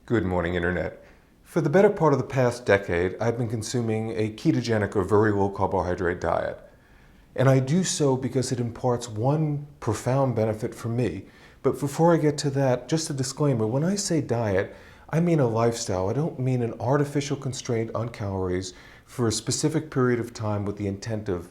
Good morning, Internet. For the better part of the past decade, I've been consuming a ketogenic or very low carbohydrate diet. And I do so because it imparts one profound benefit for me. But before I get to that, just a disclaimer, when I say diet, I mean a lifestyle. I don't mean an artificial constraint on calories for a specific period of time with the intent of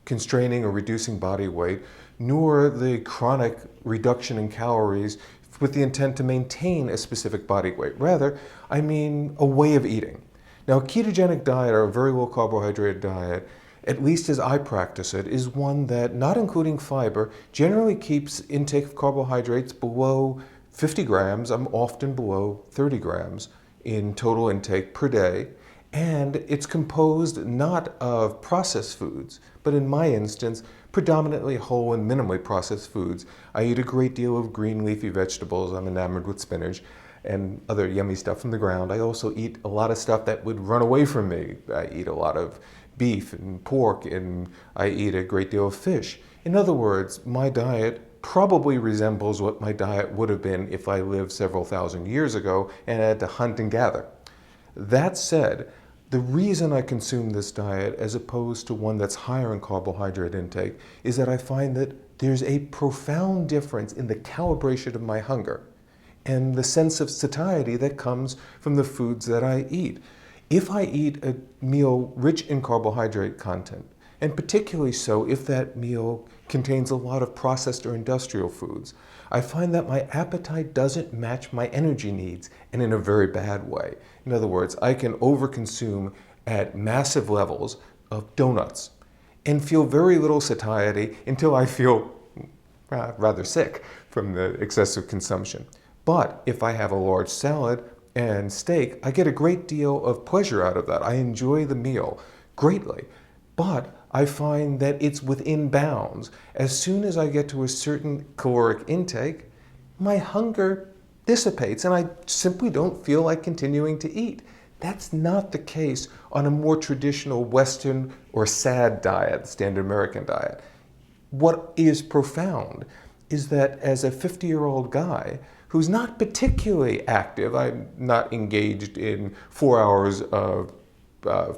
constraining or reducing body weight, nor the chronic reduction in calories with the intent to maintain a specific body weight. Rather, I mean a way of eating. Now, a ketogenic diet or a very low carbohydrate diet, at least as I practice it, is one that, not including fiber, generally keeps intake of carbohydrates below 50 grams. I'm often below 30 grams in total intake per day. And it's composed not of processed foods, but in my instance, predominantly whole and minimally processed foods. I eat a great deal of green leafy vegetables. I'm enamored with spinach and other yummy stuff from the ground. I also eat a lot of stuff that would run away from me. I eat a lot of beef and pork, and I eat a great deal of fish. In other words, my diet probably resembles what my diet would have been if I lived several thousand years ago and had to hunt and gather. That said, the reason I consume this diet as opposed to one that's higher in carbohydrate intake is that I find that there's a profound difference in the calibration of my hunger and the sense of satiety that comes from the foods that I eat. If I eat a meal rich in carbohydrate content, and particularly so if that meal contains a lot of processed or industrial foods, I find that my appetite doesn't match my energy needs, and in a very bad way. In other words, I can overconsume at massive levels of donuts and feel very little satiety until I feel rather sick from the excessive consumption. But if I have a large salad and steak, I get a great deal of pleasure out of that. I enjoy the meal greatly. But I find that it's within bounds. As soon as I get to a certain caloric intake, my hunger dissipates and I simply don't feel like continuing to eat. That's not the case on a more traditional Western or SAD diet, standard American diet. What is profound is that as a 50-year-old guy who's not particularly active, I'm not engaged in 4 hours of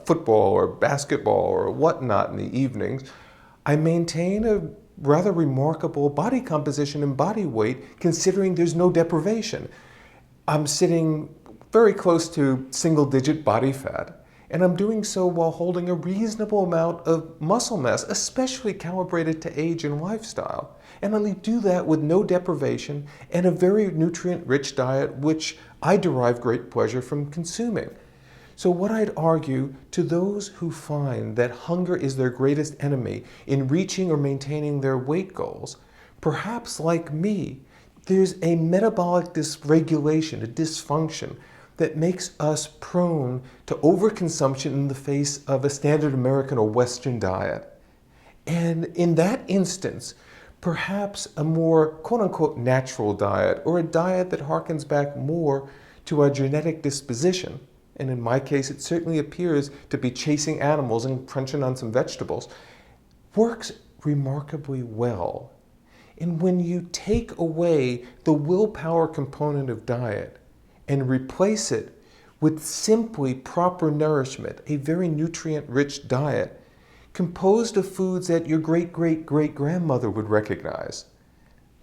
football or basketball or whatnot in the evenings, I maintain a rather remarkable body composition and body weight considering there's no deprivation. I'm sitting very close to single-digit body fat, and I'm doing so while holding a reasonable amount of muscle mass, especially calibrated to age and lifestyle. And I do that with no deprivation and a very nutrient-rich diet, which I derive great pleasure from consuming. So what I'd argue to those who find that hunger is their greatest enemy in reaching or maintaining their weight goals, perhaps like me, there's a metabolic dysregulation, a dysfunction that makes us prone to overconsumption in the face of a standard American or Western diet. And in that instance, perhaps a more quote-unquote natural diet, or a diet that harkens back more to our genetic disposition, and in my case it certainly appears to be chasing animals and crunching on some vegetables, works remarkably well. And when you take away the willpower component of diet and replace it with simply proper nourishment, a very nutrient-rich diet, composed of foods that your great-great-great-grandmother would recognize,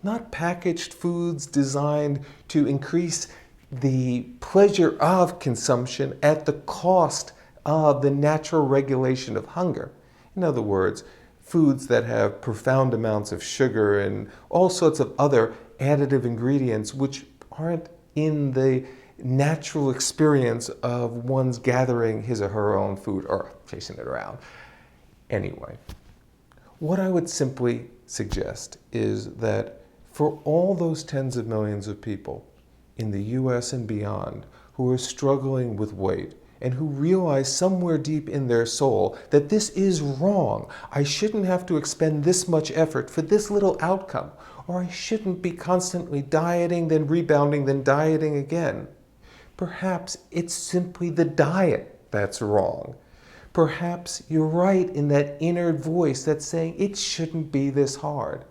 not packaged foods designed to increase the pleasure of consumption at the cost of the natural regulation of hunger. In other words, foods that have profound amounts of sugar and all sorts of other additive ingredients which aren't in the natural experience of one's gathering his or her own food or chasing it around. Anyway, what I would simply suggest is that for all those tens of millions of people in the US and beyond who are struggling with weight and who realize somewhere deep in their soul that this is wrong, I shouldn't have to expend this much effort for this little outcome, or I shouldn't be constantly dieting, then rebounding, then dieting again. Perhaps it's simply the diet that's wrong. Perhaps you're right in that inner voice that's saying it shouldn't be this hard.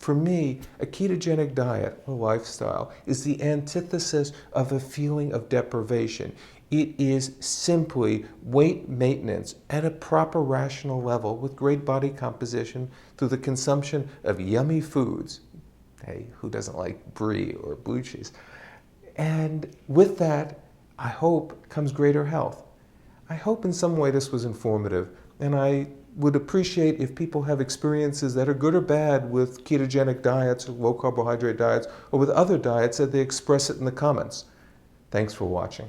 For me, a ketogenic diet, a lifestyle, is the antithesis of a feeling of deprivation. It is simply weight maintenance at a proper rational level with great body composition through the consumption of yummy foods. Hey, who doesn't like brie or blue cheese? And with that, I hope, comes greater health. I hope in some way this was informative, and I would appreciate if people have experiences that are good or bad with ketogenic diets, or low carbohydrate diets, or with other diets, that they express it in the comments. Thanks for watching.